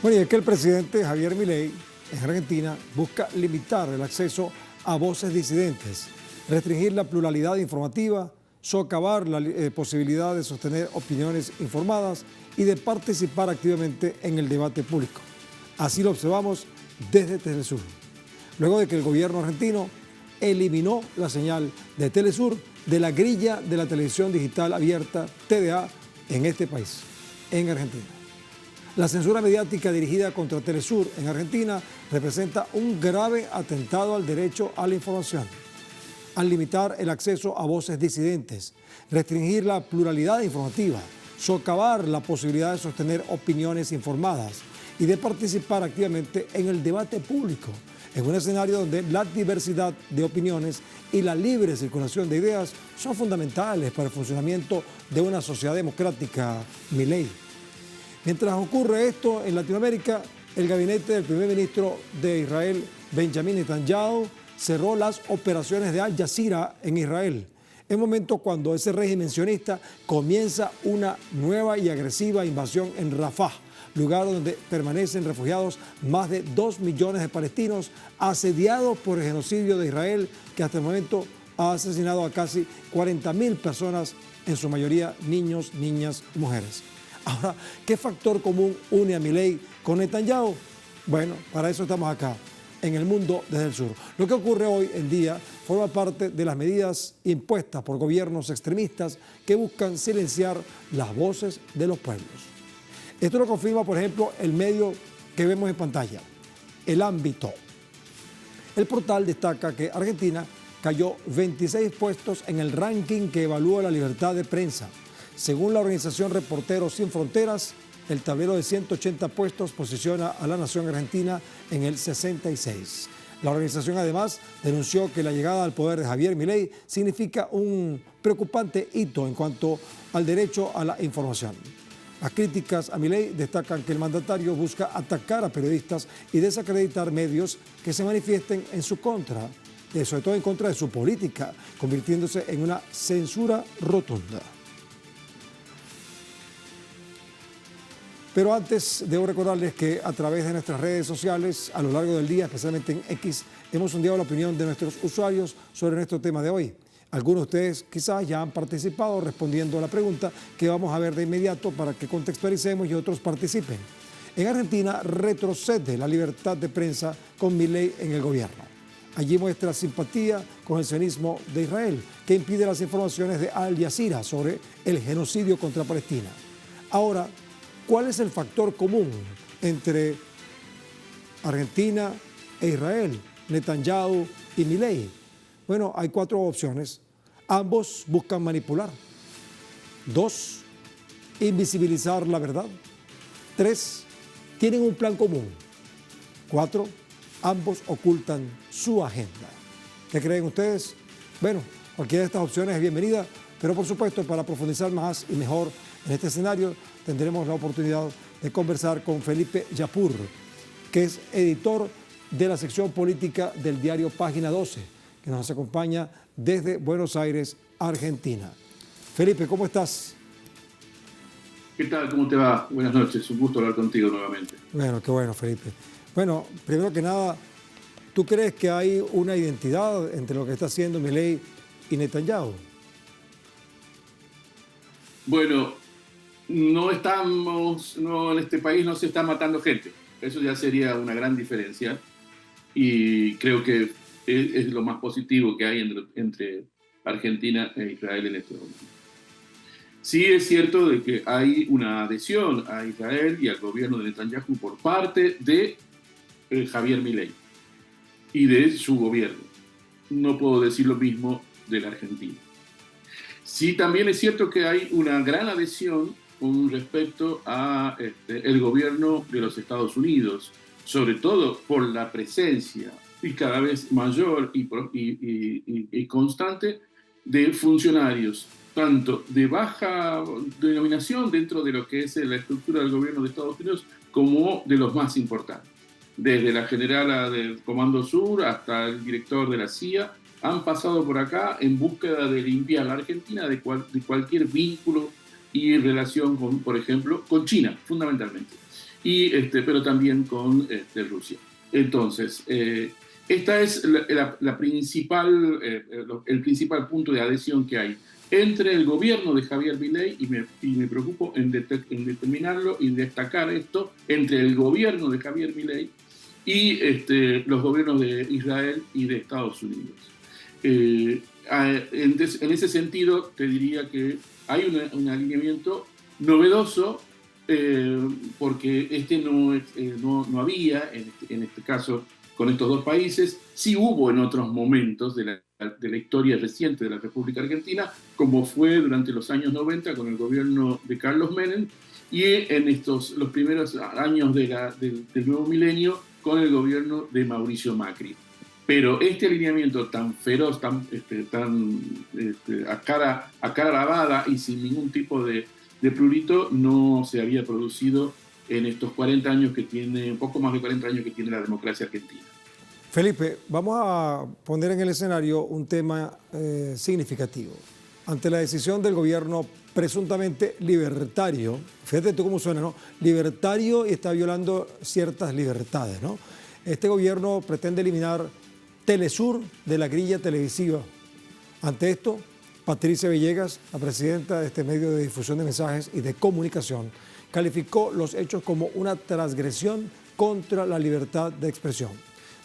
Bueno, y es que el presidente Javier Milei en Argentina busca limitar el acceso a voces disidentes, restringir la pluralidad informativa, socavar la posibilidad de sostener opiniones informadas y de participar activamente en el debate público. Así lo observamos desde Telesur, luego de que el gobierno argentino eliminó la señal de Telesur de la grilla de la televisión digital abierta TDA en este país, en Argentina. La censura mediática dirigida contra Telesur en Argentina representa un grave atentado al derecho a la información. Al limitar el acceso a voces disidentes, restringir la pluralidad informativa, socavar la posibilidad de sostener opiniones informadas y de participar activamente en el debate público, en un escenario donde la diversidad de opiniones y la libre circulación de ideas son fundamentales para el funcionamiento de una sociedad democrática, Milei. Mientras ocurre esto en Latinoamérica, el gabinete del primer ministro de Israel, Benjamin Netanyahu, cerró las operaciones de Al Jazeera en Israel, en momento cuando ese régimen sionista comienza una nueva y agresiva invasión en Rafah, lugar donde permanecen refugiados más de 2 millones de palestinos asediados por el genocidio de Israel, que hasta el momento ha asesinado a casi 40.000 personas, en su mayoría niños, niñas y mujeres. Ahora, ¿qué factor común une a Milei con Netanyahu? Bueno, para eso estamos acá, en el mundo desde el sur. Lo que ocurre hoy en día forma parte de las medidas impuestas por gobiernos extremistas que buscan silenciar las voces de los pueblos. Esto lo confirma, por ejemplo, el medio que vemos en pantalla, El Ámbito. El portal destaca que Argentina cayó 26 puestos en el ranking que evalúa la libertad de prensa. Según la organización Reporteros Sin Fronteras, el tablero de 180 puestos posiciona a la nación argentina en el 66. La organización además denunció que la llegada al poder de Javier Milei significa un preocupante hito en cuanto al derecho a la información. Las críticas a Milei destacan que el mandatario busca atacar a periodistas y desacreditar medios que se manifiesten en su contra, sobre todo en contra de su política, convirtiéndose en una censura rotunda. Pero antes debo recordarles que a través de nuestras redes sociales, a lo largo del día, especialmente en X, hemos sondeado la opinión de nuestros usuarios sobre nuestro tema de hoy. Algunos de ustedes quizás ya han participado respondiendo a la pregunta que vamos a ver de inmediato para que contextualicemos y otros participen. En Argentina retrocede la libertad de prensa con Milei en el gobierno. Allí muestra simpatía con el sionismo de Israel, que impide las informaciones de Al Jazeera sobre el genocidio contra Palestina. Ahora, ¿cuál es el factor común entre Argentina e Israel, Netanyahu y Milei? Bueno, hay 4 opciones. Ambos buscan manipular. 2, invisibilizar la verdad. 3, tienen un plan común. 4, ambos ocultan su agenda. ¿Qué creen ustedes? Bueno, cualquiera de estas opciones es bienvenida, pero por supuesto, para profundizar más y mejor en este escenario, tendremos la oportunidad de conversar con Felipe Yapur, que es editor de la sección política del diario Página 12, que nos acompaña desde Buenos Aires, Argentina. Felipe, ¿cómo estás? ¿Qué tal? ¿Cómo te va? Buenas noches, un gusto hablar contigo nuevamente. Bueno, qué bueno, Felipe. Bueno, primero que nada, ¿tú crees que hay una identidad entre lo que está haciendo Milei y Netanyahu? Bueno, en este país no se está matando gente. Eso ya sería una gran diferencia y creo que es lo más positivo que hay entre Argentina e Israel en este momento. Sí es cierto de que hay una adhesión a Israel y al gobierno de Netanyahu por parte de Javier Milei y de su gobierno. No puedo decir lo mismo de la Argentina. Sí, también es cierto que hay una gran adhesión con respecto a el gobierno de los Estados Unidos, sobre todo por la presencia y cada vez mayor y constante de funcionarios, tanto de baja denominación dentro de lo que es la estructura del gobierno de Estados Unidos, como de los más importantes. Desde la generala del Comando Sur hasta el director de la CIA, han pasado por acá en búsqueda de limpiar a la Argentina de cualquier vínculo y relación con, por ejemplo, con China, fundamentalmente. pero también con Rusia. Entonces, esta es el principal punto de adhesión que hay entre el gobierno de Javier Milei, y me preocupo en determinarlo y destacar esto, entre el gobierno de Javier Milei y los gobiernos de Israel y de Estados Unidos. En ese sentido, te diría que hay un alineamiento novedoso, porque no había, en este caso, con estos dos países. Sí hubo en otros momentos de la historia reciente de la República Argentina, como fue durante los años 90 con el gobierno de Carlos Menem, y en los primeros años del nuevo milenio con el gobierno de Mauricio Macri. Pero este alineamiento tan feroz, tan a cara lavada y sin ningún tipo de prurito, no se había producido en estos 40 años que tiene, un poco más de 40 años que tiene la democracia argentina. Felipe, vamos a poner en el escenario un tema significativo. Ante la decisión del gobierno presuntamente libertario, fíjate tú cómo suena, ¿no? Libertario, y está violando ciertas libertades, ¿no? Este gobierno pretende eliminar Telesur de la grilla televisiva. Ante esto, Patricia Villegas, la presidenta de este medio de difusión de mensajes y de comunicación, calificó los hechos como una transgresión contra la libertad de expresión.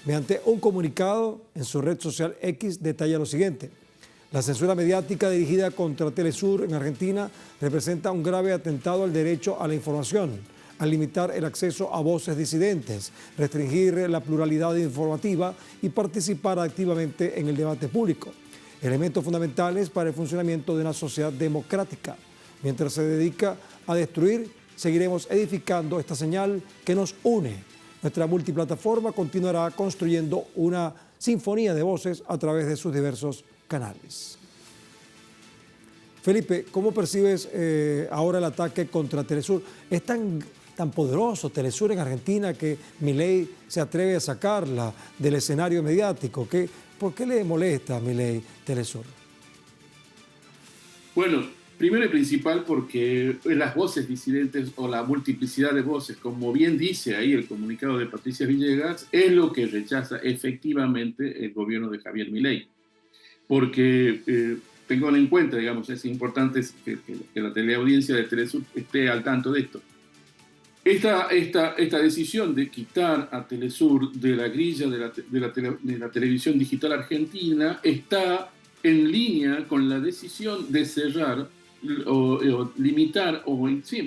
Mediante un comunicado en su red social X detalla lo siguiente: la censura mediática dirigida contra Telesur en Argentina representa un grave atentado al derecho a la información, al limitar el acceso a voces disidentes, restringir la pluralidad informativa y participar activamente en el debate público, elementos fundamentales para el funcionamiento de una sociedad democrática. Mientras se dedica a destruir, seguiremos edificando esta señal que nos une. Nuestra multiplataforma continuará construyendo una sinfonía de voces a través de sus diversos canales. Felipe, ¿cómo percibes ahora el ataque contra Telesur? ¿Es tan poderoso Telesur en Argentina que Milei se atreve a sacarla del escenario mediático? ¿Por qué le molesta a Milei Telesur? Bueno, primero y principal porque las voces disidentes o la multiplicidad de voces, como bien dice ahí el comunicado de Patricia Villegas, es lo que rechaza efectivamente el gobierno de Javier Milei. Porque tengan en cuenta, digamos, es importante que la teleaudiencia de Telesur esté al tanto de esto. Esta decisión de quitar a Telesur de la grilla de la televisión digital argentina está en línea con la decisión de cerrar o limitar,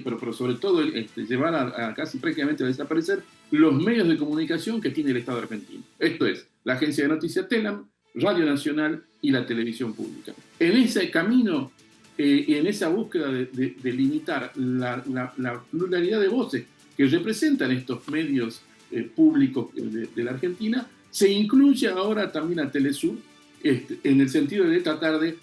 pero sobre todo llevar a casi prácticamente a desaparecer los medios de comunicación que tiene el Estado argentino. Esto es, la agencia de noticias Telam, Radio Nacional y la televisión pública. En ese camino y en esa búsqueda de limitar la pluralidad de voces que representan estos medios públicos de la Argentina, se incluye ahora también a Telesur, en el sentido de tratar de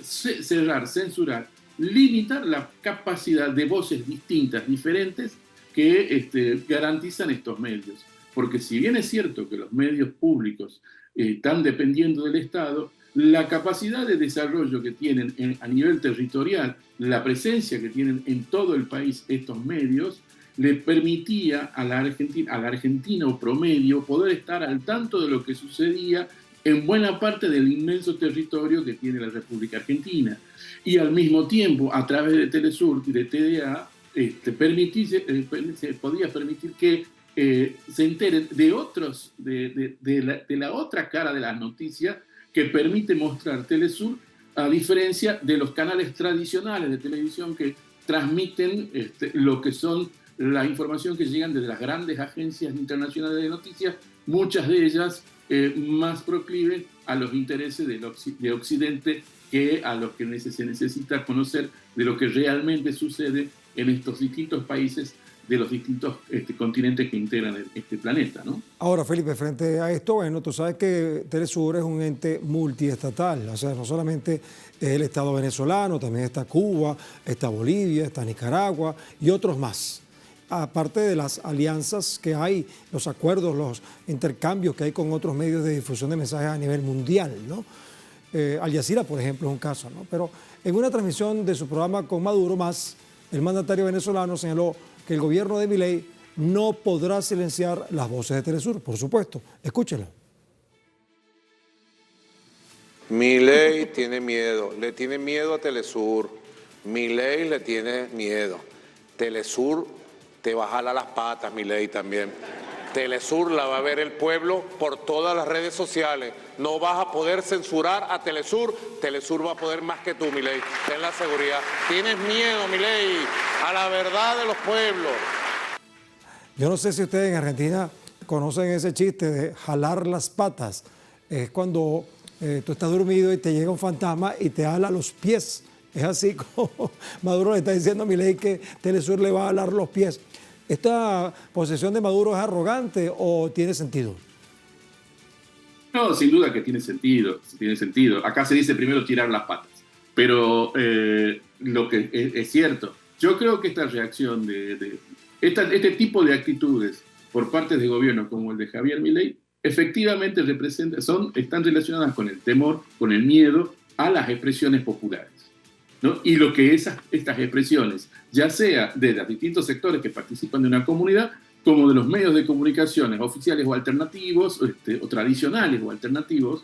cerrar, censurar, limitar la capacidad de voces distintas, diferentes, que garantizan estos medios. Porque si bien es cierto que los medios públicos están dependiendo del Estado, la capacidad de desarrollo que tienen a nivel territorial, la presencia que tienen en todo el país estos medios, le permitía al argentino promedio poder estar al tanto de lo que sucedía en buena parte del inmenso territorio que tiene la República Argentina. Y al mismo tiempo, a través de Telesur y de TDA, se podía permitir que se enteren de otros, de la otra cara de las noticias que permite mostrar Telesur, a diferencia de los canales tradicionales de televisión que transmiten lo que son la información que llegan desde las grandes agencias internacionales de noticias, muchas de ellas más proclives a los intereses de Occidente que a los que se necesita conocer de lo que realmente sucede en estos distintos países de los distintos continentes que integran este planeta, ¿no? Ahora, Felipe, frente a esto, bueno, tú sabes que Telesur es un ente multiestatal, o sea, no solamente es el Estado venezolano, también está Cuba, está Bolivia, está Nicaragua y otros más. Aparte de las alianzas que hay, los acuerdos, los intercambios que hay con otros medios de difusión de mensajes a nivel mundial, ¿no? Al Jazeera, por ejemplo, es un caso, ¿no? Pero en una transmisión de su programa con Maduro Más, el mandatario venezolano señaló que el gobierno de Milei no podrá silenciar las voces de Telesur, por supuesto. Escúchela. Milei tiene miedo, le tiene miedo a Telesur. Milei le tiene miedo. Telesur te va a jalar las patas, Milei también. Telesur la va a ver el pueblo por todas las redes sociales. No vas a poder censurar a Telesur. Telesur va a poder más que tú, Milei. Ten la seguridad. Tienes miedo, Milei, a la verdad de los pueblos. Yo no sé si ustedes en Argentina conocen ese chiste de jalar las patas. Es cuando tú estás dormido y te llega un fantasma y te jala los pies. Es así como Maduro le está diciendo a Milei que Telesur le va a jalar los pies. ¿Esta posición de Maduro es arrogante o tiene sentido? No, sin duda que tiene sentido, tiene sentido. Acá se dice primero tirar las patas, pero lo que es cierto, yo creo que esta reacción este tipo de actitudes por parte de gobiernos como el de Javier Milei, efectivamente están relacionadas con el temor, con el miedo a las expresiones populares, ¿no? Y lo que estas expresiones, ya sea de los distintos sectores que participan de una comunidad, como de los medios de comunicaciones oficiales o alternativos, o tradicionales o alternativos,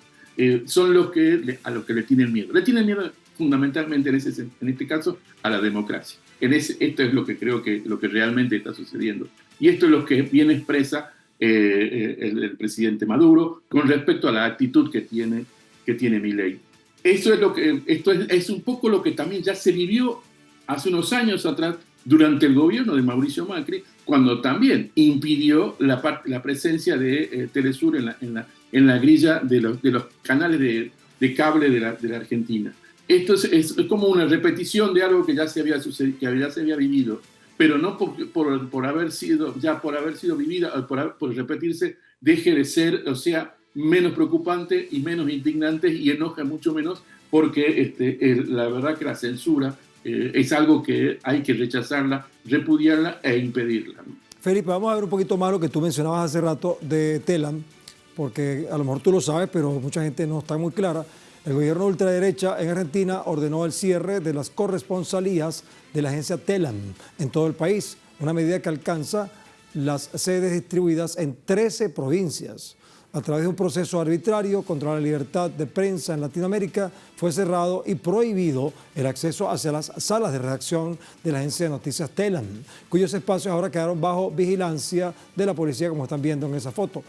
son a los que le tienen miedo. Le tienen miedo fundamentalmente en este caso a la democracia. Esto es lo que creo que lo que realmente está sucediendo. Y esto es lo que bien expresa el presidente Maduro con respecto a la actitud que tiene Milei. Esto es un poco lo que también ya se vivió hace unos años atrás durante el gobierno de Mauricio Macri, cuando también impidió la presencia de Telesur en la grilla de los canales de cable de la Argentina. Esto es como una repetición de algo que ya se había sucedido, que ya se había vivido, pero no por haber sido vivida, por repetirse, deje de ser, o sea, menos preocupante y menos indignante y enoja mucho menos, porque la verdad que la censura es algo que hay que rechazarla, repudiarla e impedirla, ¿no? Felipe, vamos a ver un poquito más lo que tú mencionabas hace rato de Telam, porque a lo mejor tú lo sabes, pero mucha gente no está muy clara. El gobierno de ultraderecha en Argentina ordenó el cierre de las corresponsalías de la agencia Telam en todo el país, una medida que alcanza las sedes distribuidas en 13 provincias. A través de un proceso arbitrario contra la libertad de prensa en Latinoamérica, fue cerrado y prohibido el acceso hacia las salas de redacción de la agencia de noticias Telam, cuyos espacios ahora quedaron bajo vigilancia de la policía, como están viendo en esa foto.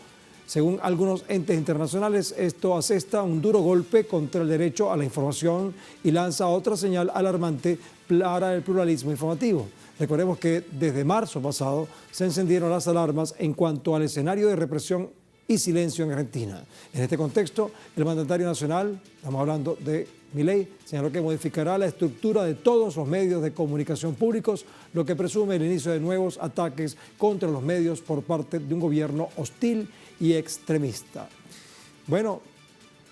Según algunos entes internacionales, esto asesta un duro golpe contra el derecho a la información y lanza otra señal alarmante para el pluralismo informativo. Recordemos que desde marzo pasado se encendieron las alarmas en cuanto al escenario de represión y silencio en Argentina. En este contexto, el mandatario nacional, estamos hablando de Milei, señaló que modificará la estructura de todos los medios de comunicación públicos, lo que presume el inicio de nuevos ataques contra los medios por parte de un gobierno hostil y extremista. Bueno,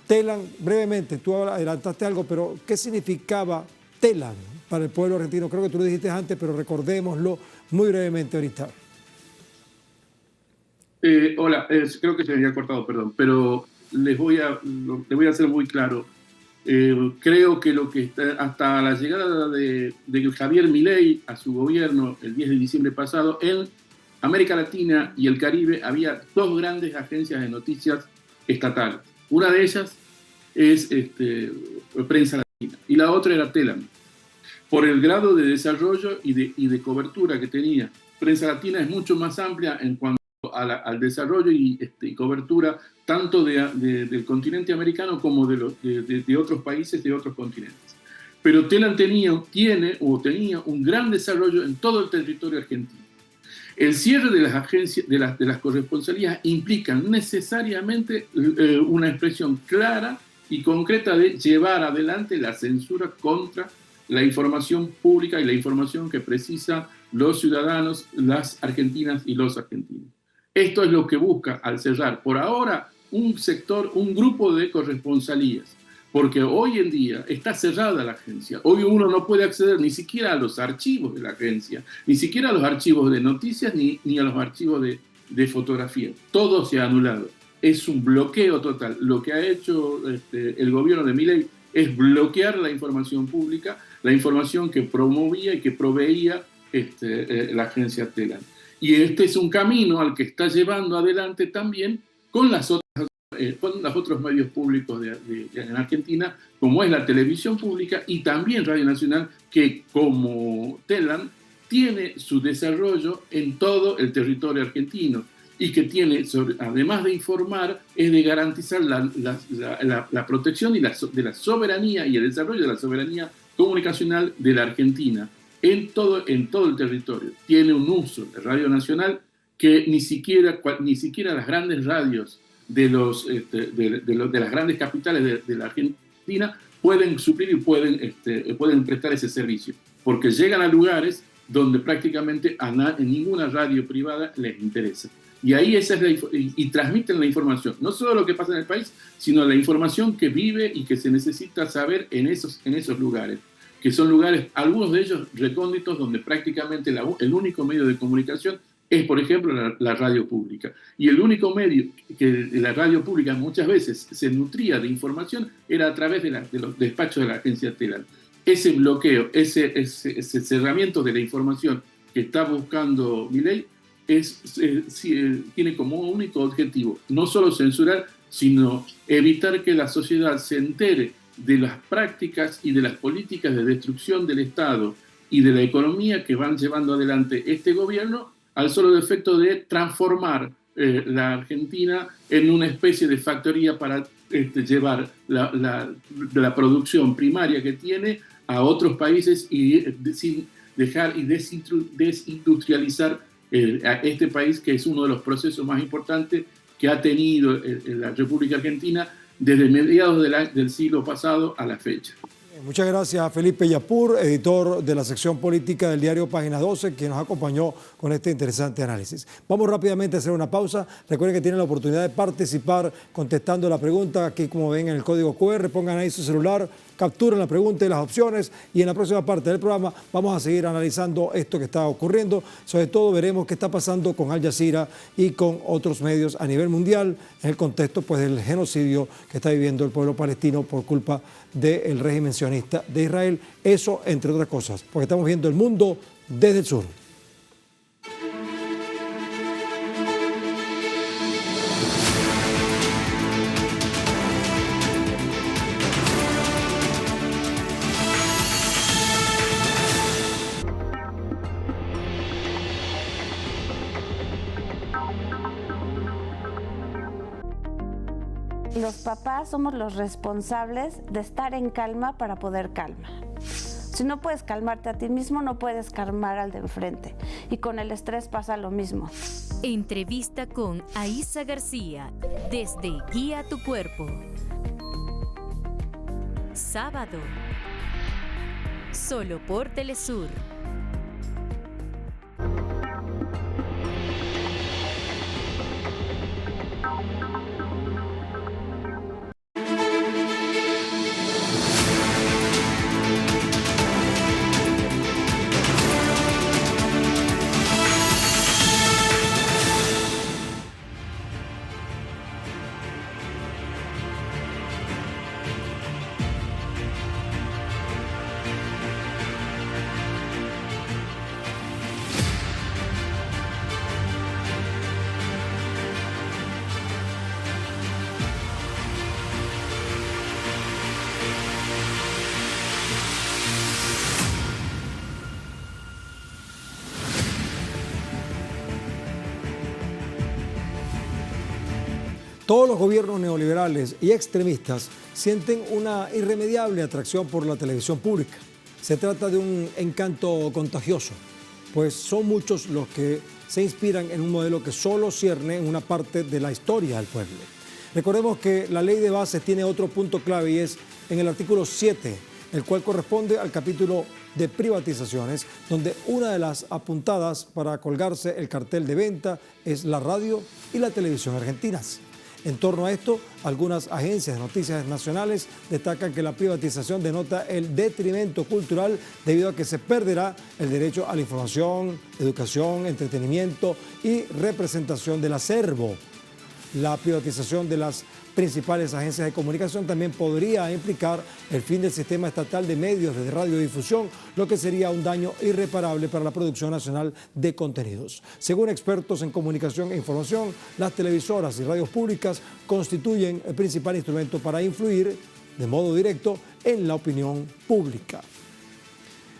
Telam, brevemente, tú adelantaste algo, pero ¿qué significaba Telam para el pueblo argentino? Creo que tú lo dijiste antes, pero recordémoslo muy brevemente ahorita. Hola, creo que se me había cortado, perdón, pero les voy a hacer muy claro. Creo que hasta la llegada de Javier Milei a su gobierno el 10 de diciembre pasado, en América Latina y el Caribe había dos grandes agencias de noticias estatales. Una de ellas es Prensa Latina y la otra era Telam. Por el grado de desarrollo y de cobertura que tenía, Prensa Latina es mucho más amplia en cuanto al desarrollo y cobertura tanto del continente americano como de otros países, de otros continentes. Pero Telam tenía un gran desarrollo en todo el territorio argentino. El cierre de las agencias, de las corresponsalías, implica necesariamente una expresión clara y concreta de llevar adelante la censura contra la información pública y la información que precisan los ciudadanos, las argentinas y los argentinos. Esto es lo que busca al cerrar por ahora un grupo de corresponsalías, porque hoy en día está cerrada la agencia. Hoy uno no puede acceder ni siquiera a los archivos de la agencia, ni siquiera a los archivos de noticias, ni a los archivos de fotografía. Todo se ha anulado. Es un bloqueo total. Lo que ha hecho el gobierno de Milei es bloquear la información pública, la información que promovía y que proveía la agencia Telam. Y este es un camino al que está llevando adelante también con con los otros medios públicos en Argentina, como es la televisión pública y también Radio Nacional, que como Telam tiene su desarrollo en todo el territorio argentino y que tiene, además de informar, es de garantizar la protección de la soberanía y el desarrollo de la soberanía comunicacional de la Argentina en todo el territorio. Tiene un uso de Radio Nacional que ni siquiera las grandes radios de las grandes capitales de la Argentina pueden suplir y pueden prestar ese servicio, porque llegan a lugares donde prácticamente en ninguna radio privada les interesa. Y ahí y transmiten la información, no solo lo que pasa en el país, sino la información que vive y que se necesita saber en esos lugares, que son lugares, algunos de ellos recónditos, donde prácticamente el único medio de comunicación es, por ejemplo, la radio pública. Y el único medio que la radio pública muchas veces se nutría de información era a través de los despachos de la agencia Telam. Ese bloqueo, ese cerramiento de la información que está buscando Milei tiene como único objetivo no solo censurar, sino evitar que la sociedad se entere de las prácticas y de las políticas de destrucción del Estado y de la economía que van llevando adelante este gobierno, al solo efecto de transformar la Argentina en una especie de factoría para llevar la producción primaria que tiene a otros países y dejar y desindustrializar a este país, que es uno de los procesos más importantes que ha tenido la República Argentina desde mediados del siglo pasado a la fecha. Muchas gracias a Felipe Yapur, editor de la sección política del diario Página 12, quien nos acompañó con este interesante análisis. Vamos rápidamente a hacer una pausa. Recuerden que tienen la oportunidad de participar contestando la pregunta aquí, como ven en el código QR. Pongan ahí su celular, capturen la pregunta y las opciones, y en la próxima parte del programa vamos a seguir analizando esto que está ocurriendo. Sobre todo veremos qué está pasando con Al Jazeera y con otros medios a nivel mundial en el contexto pues del genocidio que está viviendo el pueblo palestino por culpa del régimen sionista de Israel. Eso entre otras cosas, porque estamos viendo el mundo desde el sur. Los papás somos los responsables de estar en calma para poder calmar. Si no puedes calmarte a ti mismo, no puedes calmar al de enfrente. Y con el estrés pasa lo mismo. Entrevista con Aísa García desde Guía tu Cuerpo. Sábado. Solo por Telesur. Todos los gobiernos neoliberales y extremistas sienten una irremediable atracción por la televisión pública. Se trata de un encanto contagioso, pues son muchos los que se inspiran en un modelo que solo cierne en una parte de la historia del pueblo. Recordemos que la ley de bases tiene otro punto clave y es en el artículo 7, el cual corresponde al capítulo de privatizaciones, donde una de las apuntadas para colgarse el cartel de venta es la radio y la televisión argentinas. En torno a esto, algunas agencias de noticias nacionales destacan que la privatización denota el detrimento cultural debido a que se perderá el derecho a la información, educación, entretenimiento y representación del acervo. La privatización de las principales agencias de comunicación, también podría implicar el fin del sistema estatal de medios de radiodifusión, lo que sería un daño irreparable para la producción nacional de contenidos. Según expertos en comunicación e información, las televisoras y radios públicas constituyen el principal instrumento para influir de modo directo en la opinión pública.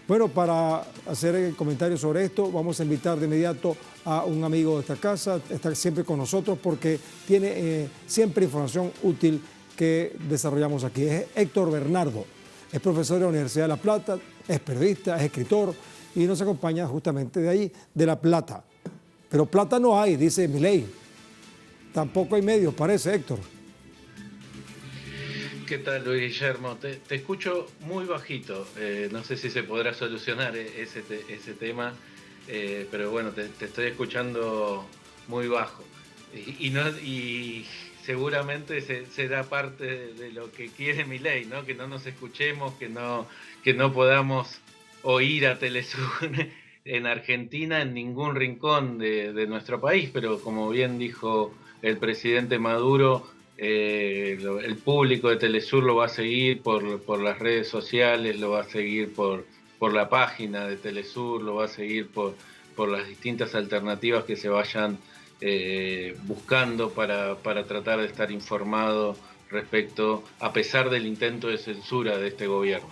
Bueno, para hacer comentarios sobre esto, vamos a invitar de inmediato a un amigo de esta casa, está siempre con nosotros porque tiene siempre información útil que desarrollamos aquí. Es Héctor Bernardo, es profesor de la Universidad de La Plata, es periodista, es escritor y nos acompaña justamente de ahí, de La Plata. Pero plata no hay, dice Milei. Tampoco hay medios, parece, Héctor. ¿Qué tal, Luis Guillermo? Te escucho muy bajito. No sé si se podrá solucionar ese tema, pero bueno, te estoy escuchando muy bajo. Y seguramente será parte de lo que quiere Milei, ¿no? Que no nos escuchemos, que no podamos oír a Telesur en Argentina, en ningún rincón de nuestro país. Pero como bien dijo el presidente Maduro, el público de Telesur lo va a seguir por las redes sociales, lo va a seguir por la página de Telesur, lo va a seguir por las distintas alternativas que se vayan buscando para tratar de estar informado respecto, a pesar del intento de censura de este gobierno.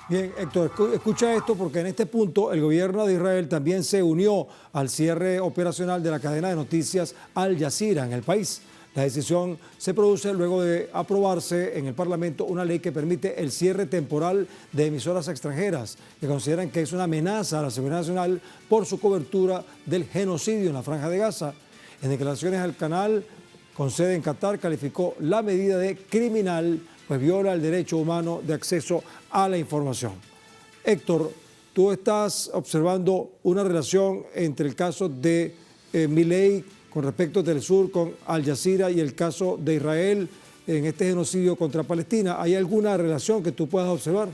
Bien, Héctor, escucha esto porque en este punto el gobierno de Israel también se unió al cierre operacional de la cadena de noticias Al Jazeera en el país. La decisión se produce luego de aprobarse en el Parlamento una ley que permite el cierre temporal de emisoras extranjeras que consideran que es una amenaza a la seguridad nacional por su cobertura del genocidio en la Franja de Gaza. En declaraciones al canal con sede en Qatar, calificó la medida de criminal, pues viola el derecho humano de acceso a la información. Héctor, tú estás observando una relación entre el caso de Milei con respecto a Telesur, con Al Jazeera y el caso de Israel en este genocidio contra Palestina. ¿Hay alguna relación que tú puedas observar?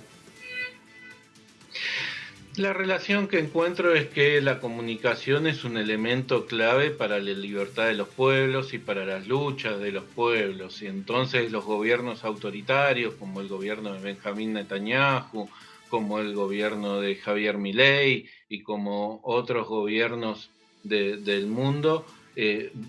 La relación que encuentro es que la comunicación es un elemento clave para la libertad de los pueblos y para las luchas de los pueblos. Y entonces los gobiernos autoritarios, como el gobierno de Benjamín Netanyahu, como el gobierno de Javier Milei y como otros gobiernos del mundo,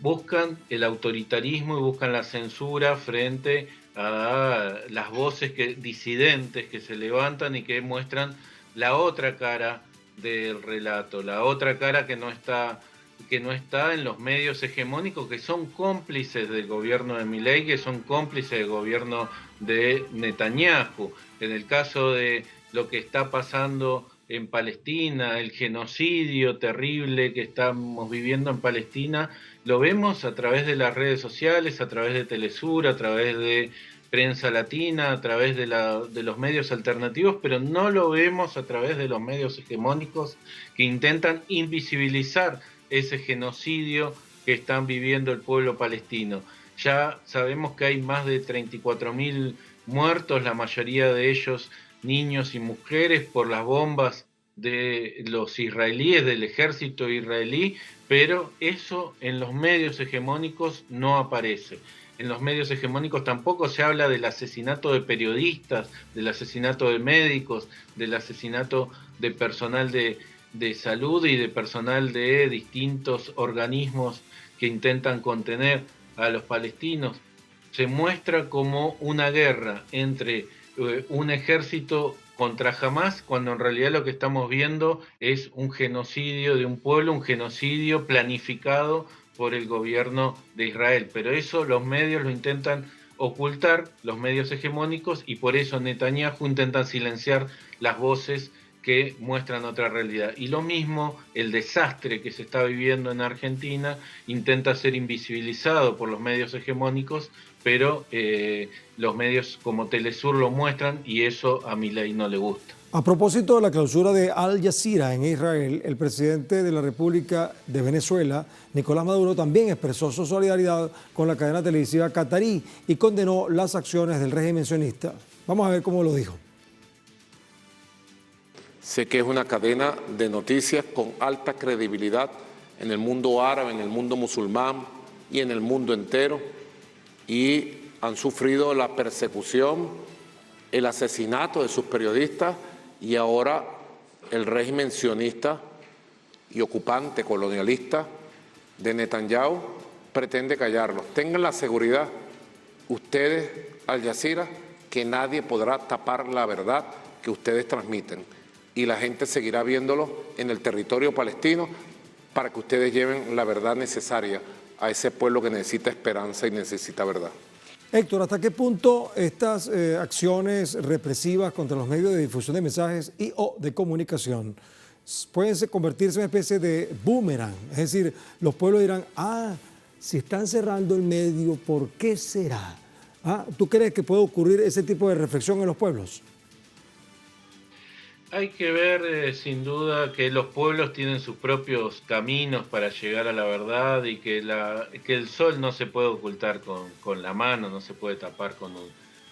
buscan el autoritarismo y buscan la censura frente a las voces disidentes que se levantan y que muestran la otra cara del relato, la otra cara que no está en los medios hegemónicos, que son cómplices del gobierno de Milei, que son cómplices del gobierno de Netanyahu. En el caso de lo que está pasando en Palestina, el genocidio terrible que estamos viviendo en Palestina, lo vemos a través de las redes sociales, a través de Telesur, a través de Prensa Latina, a través de los medios alternativos, pero no lo vemos a través de los medios hegemónicos que intentan invisibilizar ese genocidio que están viviendo el pueblo palestino. Ya sabemos que hay más de 34.000 muertos, la mayoría de ellos niños y mujeres, por las bombas de los israelíes, del ejército israelí, pero eso en los medios hegemónicos no aparece. En los medios hegemónicos tampoco se habla del asesinato de periodistas, del asesinato de médicos, del asesinato de personal de salud y de personal de distintos organismos que intentan contener a los palestinos. Se muestra como una guerra entre un ejército contra Hamás, cuando en realidad lo que estamos viendo es un genocidio de un pueblo, un genocidio planificado por el gobierno de Israel. Pero eso los medios lo intentan ocultar, los medios hegemónicos, y por eso Netanyahu intenta silenciar las voces que muestran otra realidad. Y lo mismo, el desastre que se está viviendo en Argentina intenta ser invisibilizado por los medios hegemónicos, pero los medios como Telesur lo muestran y eso a Milei no le gusta. A propósito de la clausura de Al Jazeera en Israel, el presidente de la República de Venezuela, Nicolás Maduro, también expresó su solidaridad con la cadena televisiva catarí y condenó las acciones del régimen sionista. Vamos a ver cómo lo dijo. Sé que es una cadena de noticias con alta credibilidad en el mundo árabe, en el mundo musulmán y en el mundo entero. y han sufrido la persecución, el asesinato de sus periodistas y ahora el régimen sionista y ocupante colonialista de Netanyahu pretende callarlos. Tengan la seguridad, ustedes, Al Jazeera, que nadie podrá tapar la verdad que ustedes transmiten y la gente seguirá viéndolo en el territorio palestino para que ustedes lleven la verdad necesaria a ese pueblo que necesita esperanza y necesita verdad. Héctor, ¿hasta qué punto estas acciones represivas contra los medios de difusión de mensajes y o de comunicación pueden convertirse en una especie de boomerang? Es decir, los pueblos dirán, si están cerrando el medio, ¿por qué será? ¿Tú crees que puede ocurrir ese tipo de reflexión en los pueblos? Hay que ver sin duda que los pueblos tienen sus propios caminos para llegar a la verdad y que el sol no se puede ocultar con la mano, no se puede tapar con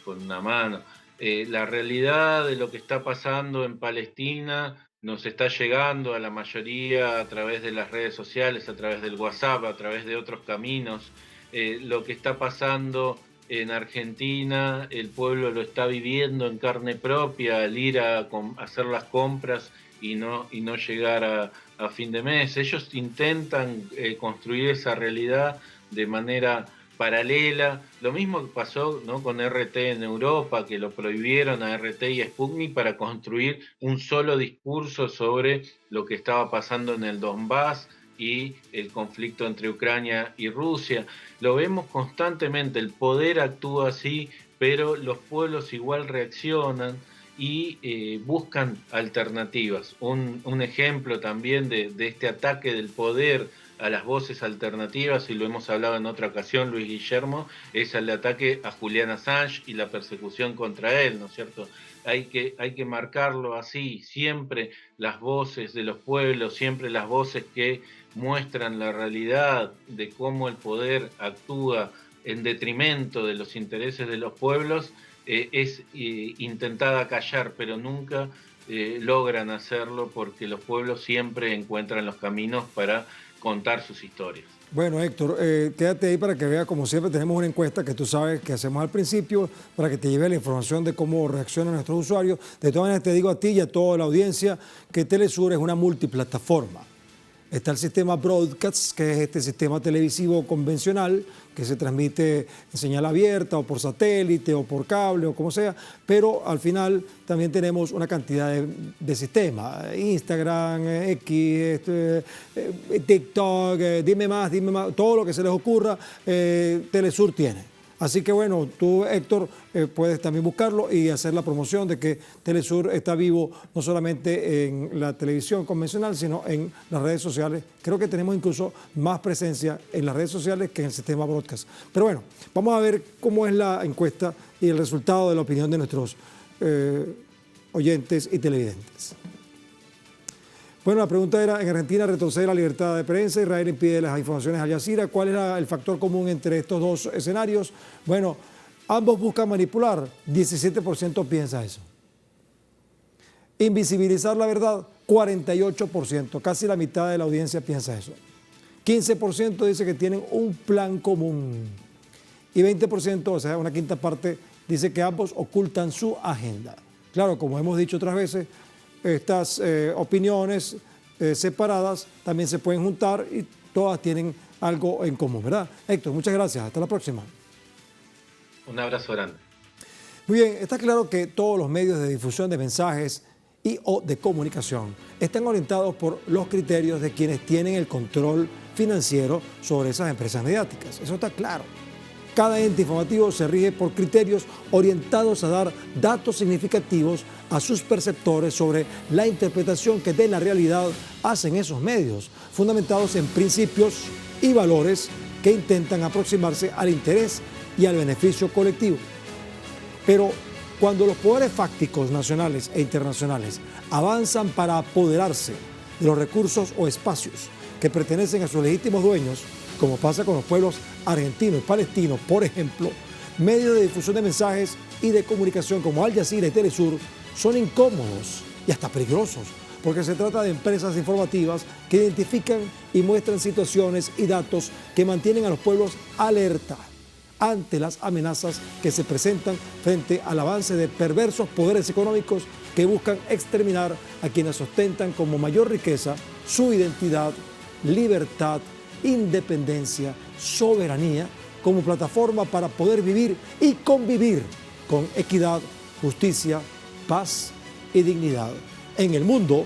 una mano. La realidad de lo que está pasando en Palestina nos está llegando a la mayoría a través de las redes sociales, a través del WhatsApp, a través de otros caminos. Lo que está pasando en Argentina, el pueblo lo está viviendo en carne propia al ir a hacer las compras y no llegar a fin de mes. Ellos intentan construir esa realidad de manera paralela. Lo mismo que pasó, ¿no?, con RT en Europa, que lo prohibieron a RT y a Sputnik para construir un solo discurso sobre lo que estaba pasando en el Donbass y el conflicto entre Ucrania y Rusia. Lo vemos constantemente, el poder actúa así, pero los pueblos igual reaccionan y buscan alternativas. Un ejemplo también de este ataque del poder a las voces alternativas, y lo hemos hablado en otra ocasión, Luis Guillermo, es el ataque a Julian Assange y la persecución contra él, ¿no es cierto? Hay que marcarlo así, siempre las voces de los pueblos, siempre las voces que muestran la realidad de cómo el poder actúa en detrimento de los intereses de los pueblos, es intentada callar, pero nunca logran hacerlo porque los pueblos siempre encuentran los caminos para contar sus historias. Bueno, Héctor, quédate ahí para que vea, como siempre tenemos una encuesta que tú sabes que hacemos al principio para que te lleve la información de cómo reaccionan nuestros usuarios. De todas maneras te digo a ti y a toda la audiencia que Telesur es una multiplataforma. Está el sistema Broadcast, que es este sistema televisivo convencional que se transmite en señal abierta o por satélite o por cable o como sea, pero al final también tenemos una cantidad de sistemas, Instagram, X, TikTok, dime más, todo lo que se les ocurra, Telesur tiene. Así que bueno, tú, Héctor, puedes también buscarlo y hacer la promoción de que Telesur está vivo no solamente en la televisión convencional, sino en las redes sociales. Creo que tenemos incluso más presencia en las redes sociales que en el sistema Broadcast. Pero bueno, vamos a ver cómo es la encuesta y el resultado de la opinión de nuestros oyentes y televidentes. Bueno, la pregunta era, en Argentina retrocede la libertad de prensa, Israel impide las informaciones a Al Jazeera. ¿Cuál era el factor común entre estos dos escenarios? Bueno, ambos buscan manipular, 17% piensa eso. Invisibilizar la verdad, 48%, casi la mitad de la audiencia piensa eso. 15% dice que tienen un plan común y 20%, o sea, una quinta parte, dice que ambos ocultan su agenda. Claro, como hemos dicho otras veces, estas opiniones separadas también se pueden juntar y todas tienen algo en común, ¿verdad? Héctor, muchas gracias. Hasta la próxima. Un abrazo grande. Muy bien, está claro que todos los medios de difusión de mensajes y o de comunicación están orientados por los criterios de quienes tienen el control financiero sobre esas empresas mediáticas. Eso está claro. Cada ente informativo se rige por criterios orientados a dar datos significativos a sus perceptores sobre la interpretación que de la realidad hacen esos medios, fundamentados en principios y valores que intentan aproximarse al interés y al beneficio colectivo. Pero cuando los poderes fácticos nacionales e internacionales avanzan para apoderarse de los recursos o espacios que pertenecen a sus legítimos dueños, como pasa con los pueblos argentinos y palestinos, por ejemplo, medios de difusión de mensajes y de comunicación como Al Jazeera y Telesur son incómodos y hasta peligrosos, porque se trata de empresas informativas que identifican y muestran situaciones y datos que mantienen a los pueblos alerta, ante las amenazas que se presentan frente al avance de perversos poderes económicos que buscan exterminar a quienes ostentan como mayor riqueza su identidad, libertad, independencia, soberanía, como plataforma para poder vivir y convivir con equidad, justicia, paz y dignidad en el mundo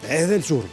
desde el sur.